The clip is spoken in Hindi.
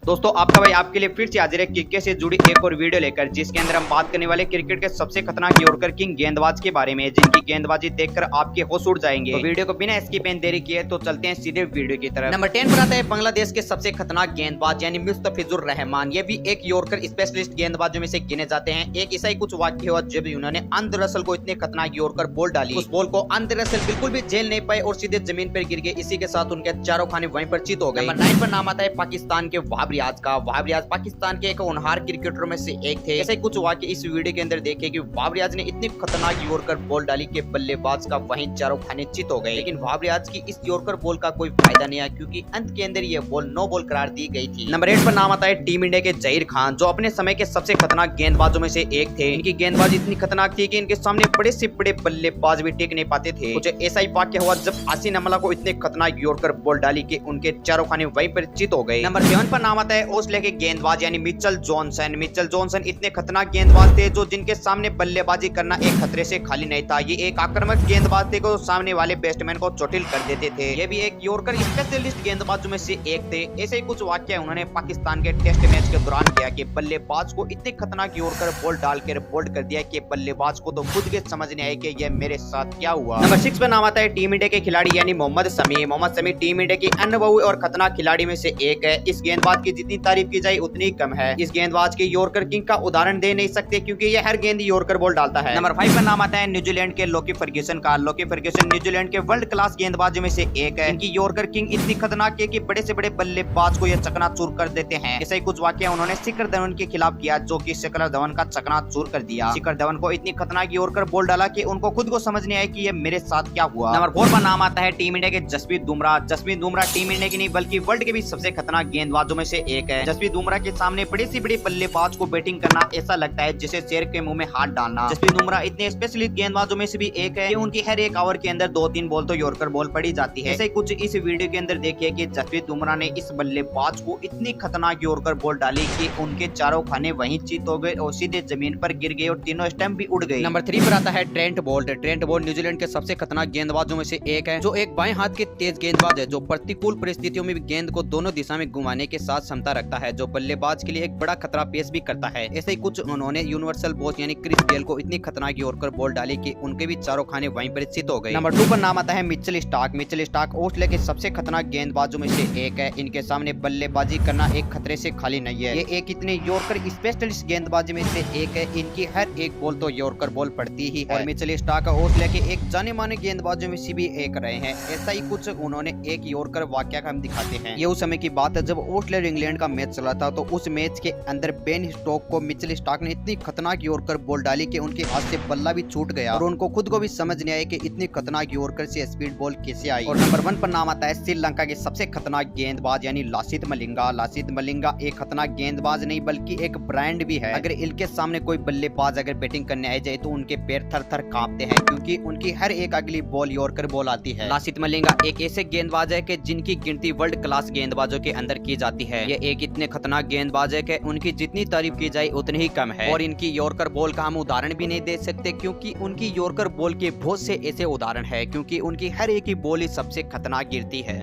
दोस्तों आपका भाई आपके लिए फिर से हाजिर है क्रिकेट से जुड़ी एक और वीडियो लेकर, जिसके अंदर हम बात करने वाले क्रिकेट के सबसे खतरनाक यॉर्कर किंग गेंदबाज के बारे में, जिनकी गेंदबाजी देखकर आपके होश उड़ जाएंगे। तो वीडियो को बिना स्किप एंड देरी किए तो चलते हैं सीधे वीडियो की तरफ। नंबर 10 पर आता है बांग्लादेश के सबसे खतरनाक गेंदबाज यानी मुस्तफिजुर रहमान। ये भी एक यॉर्कर स्पेशलिस्ट गेंदबाजों में से गिने जाते हैं। एक ऐसा ही कुछ वाक्य हुआ जब उन्होंने अंदर रसल को इतने खतरनाक यॉर्कर बॉल डाली, उस बॉल को अंदर रसल बिल्कुल भी झेल नहीं पाए और सीधे जमीन पर गिर गए। इसी के साथ उनके चारों खाने वहीं पर चित हो गए। नंबर 9 पर नाम आता है पाकिस्तान के वहाब रियाज का। वहाब रियाज पाकिस्तान के एक होनहार क्रिकेटरों में से एक थे। ऐसे कुछ वाक्य इस वीडियो के अंदर देखे कि वहाब रियाज ने इतनी खतरनाक यॉर्कर बॉल डाली कि बल्लेबाज का वहीं चारों खाने चित हो गए। लेकिन वहाब रियाज की इस यॉर्कर बॉल का कोई फायदा नहीं आया, क्योंकि अंत के अंदर ये बॉल नो बॉल करार दी गई थी। नंबर 8 पर नाम आता है टीम इंडिया के जहीर खान, जो अपने समय के सबसे खतरनाक गेंदबाजों में से एक थे। इनकी गेंदबाजी इतनी खतरनाक थी कि इनके सामने बड़े से बड़े बल्लेबाज भी टिक नहीं पाते थे। कुछ ऐसा ही वाक्य हुआ जब आसिन अमला को इतने खतरनाक यॉर्कर बॉल डाली कि उनके चारों खाने वहीं पर चित हो गए। नंबर 7 पर नाम आता है ऑस्ट्रेलिया के गेंदबाज यानी मिचेल जॉनसन। मिचेल जॉनसन इतने खतरनाक गेंदबाज थे जो जिनके सामने बल्लेबाजी करना एक खतरे से खाली नहीं था। ये एक आक्रामक गेंदबाज थे जो सामने वाले बैट्समैन को चोटिल कर देते थे। ये भी एक यॉर्कर स्पेशलिस्ट गेंदबाजों में से एक थे। ऐसे ही कुछ वाक्य उन्होंने पाकिस्तान के टेस्ट मैच के दौरान किया कि बल्लेबाज को इतने खतरनाक यॉर्कर बॉल डालकर बोल्ड कर दिया कि बल्लेबाज को तो खुद के समझ नहीं आया कि ये मेरे साथ क्या हुआ। नंबर 6 पर नाम आता है टीम इंडिया के खिलाड़ी यानी मोहम्मद शमी। मोहम्मद शमी टीम इंडिया की अनुभवी और खतरनाक खिलाड़ी में से एक है। इस गेंदबाज की जितनी तारीफ की जाए उतनी कम है। इस गेंदबाज के यॉर्कर किंग का उदाहरण दे नहीं सकते, क्योंकि ये हर गेंद यॉर्कर बॉल डालता है। नंबर 5 पर नाम आता है न्यूजीलैंड के लोकी फर्ग्यूसन का। लोकी फर्ग्यूसन न्यूजीलैंड के वर्ल्ड क्लास गेंदबाजों में से एक है। इनकी यॉर्कर किंग इतनी खतरनाक है कि बड़े से बड़े बल्लेबाज को ये चकनाचूर कर देते हैं। ऐसा ही कुछ वाक्य उन्होंने शिखर धवन के खिलाफ किया, जो कि शिखर धवन का चकनाचूर कर दिया। शिखर धवन को इतनी खतरनाक यॉर्कर बॉल डाला कि उनको खुद को समझ नहीं आया कि ये मेरे साथ क्या हुआ। नंबर 4 पर नाम आता है टीम इंडिया के जसप्रीत बुमराह। जसप्रीत बुमराह टीम इंडिया की नहीं बल्कि वर्ल्ड के भी सबसे खतरनाक गेंदबाजों में से एक है। जसप्रीत बुमराह के सामने बड़े से बड़े बल्लेबाज को बैटिंग करना ऐसा लगता है जैसे शेर के मुंह में हाथ डालना। जसप्रीत बुमराह इतने स्पेशलिस्ट गेंदबाजों में से भी एक है कि उनकी हर एक ओवर के अंदर 2-3 बॉल तो यॉर्कर बॉल पड़ी जाती है। ऐसे कुछ इस वीडियो के अंदर देखिए कि जसप्रीत बुमराह ने इस बल्लेबाज को इतनी खतरनाक यॉर्कर बॉल डाली कि उनके चारों खाने वहीं चित हो गए और सीधे जमीन पर गिर गए और तीनों स्टंप भी उड़ गए। नंबर 3 पर आता है Trent Boult. Trent Boult New Zealand के सबसे खतरनाक गेंदबाजों में से एक है, जो एक बाएं हाथ के तेज गेंदबाज है, जो प्रतिकूल परिस्थितियों में भी गेंद को दोनों दिशा में घुमाने के साथ क्षमता रखता है, जो बल्लेबाज के लिए एक बड़ा खतरा पेश भी करता है। ऐसे ही कुछ उन्होंने यूनिवर्सल बॉस यानी क्रिस गेल को इतनी खतरनाक यॉर्कर बॉल डाली कि उनके भी चारों खाने वहीं पर स्थित हो गए। नंबर 2 पर नाम आता है Mitchell Starc. Mitchell Starc Australia के सबसे खतरनाक गेंदबाजों में से एक है। इनके सामने बल्लेबाजी करना एक खतरे से खाली नहीं है। ये एक इतने यॉर्कर स्पेशलिस्ट गेंदबाजी में से एक है। इनकी हर एक बॉल तो यॉर्कर बॉल पड़ती ही है। और मिचेल स्टार्क ऑस्ट्रेलिया के एक जाने माने गेंदबाजों में से भी एक रहे हैं। ऐसा ही कुछ उन्होंने एक यॉर्कर वाक्य का हम दिखाते हैं। ये उस समय की बात है जब ऑस्ट्रेलिया और इंग्लैंड का मैच चला था। तो उस मैच के अंदर बेन स्टोक को मिचेल स्टार्क ने इतनी खतरनाक यॉर्कर बॉल डाली कि उनके हाथ से बल्ला भी छूट गया और उनको खुद को भी समझ नहीं आया कि इतनी खतरनाक यॉर्कर से स्पीड बॉल कैसे आई। और नंबर 1 पर नाम आता है श्रीलंका के सबसे खतरनाक गेंदबाज यानी लासित मलिंगा। लासित मलिंगा एक खतरनाक गेंदबाज नहीं बल्कि एक ब्रांड भी है। अगर इनके सामने कोई बल्लेबाज अगर बैटिंग करने आ जाए तो उनके पैर थर थर कांपते हैं, क्योंकि उनकी हर एक अगली बॉल यॉर्कर बॉल आती है। लासित मलिंगा एक ऐसे गेंदबाज है कि जिनकी गिनती वर्ल्ड क्लास गेंदबाजों के अंदर की जाती है। ये एक इतने खतरनाक गेंदबाज है कि उनकी जितनी तारीफ की जाए उतनी ही कम है। और इनकी यॉर्कर बॉल का हम उदाहरण भी नहीं दे सकते, क्योंकि उनकी यॉर्कर बॉल के बहुत से ऐसे उदाहरण है, क्योंकि उनकी हर एक ही बॉल ही सबसे खतरनाक गिरती है।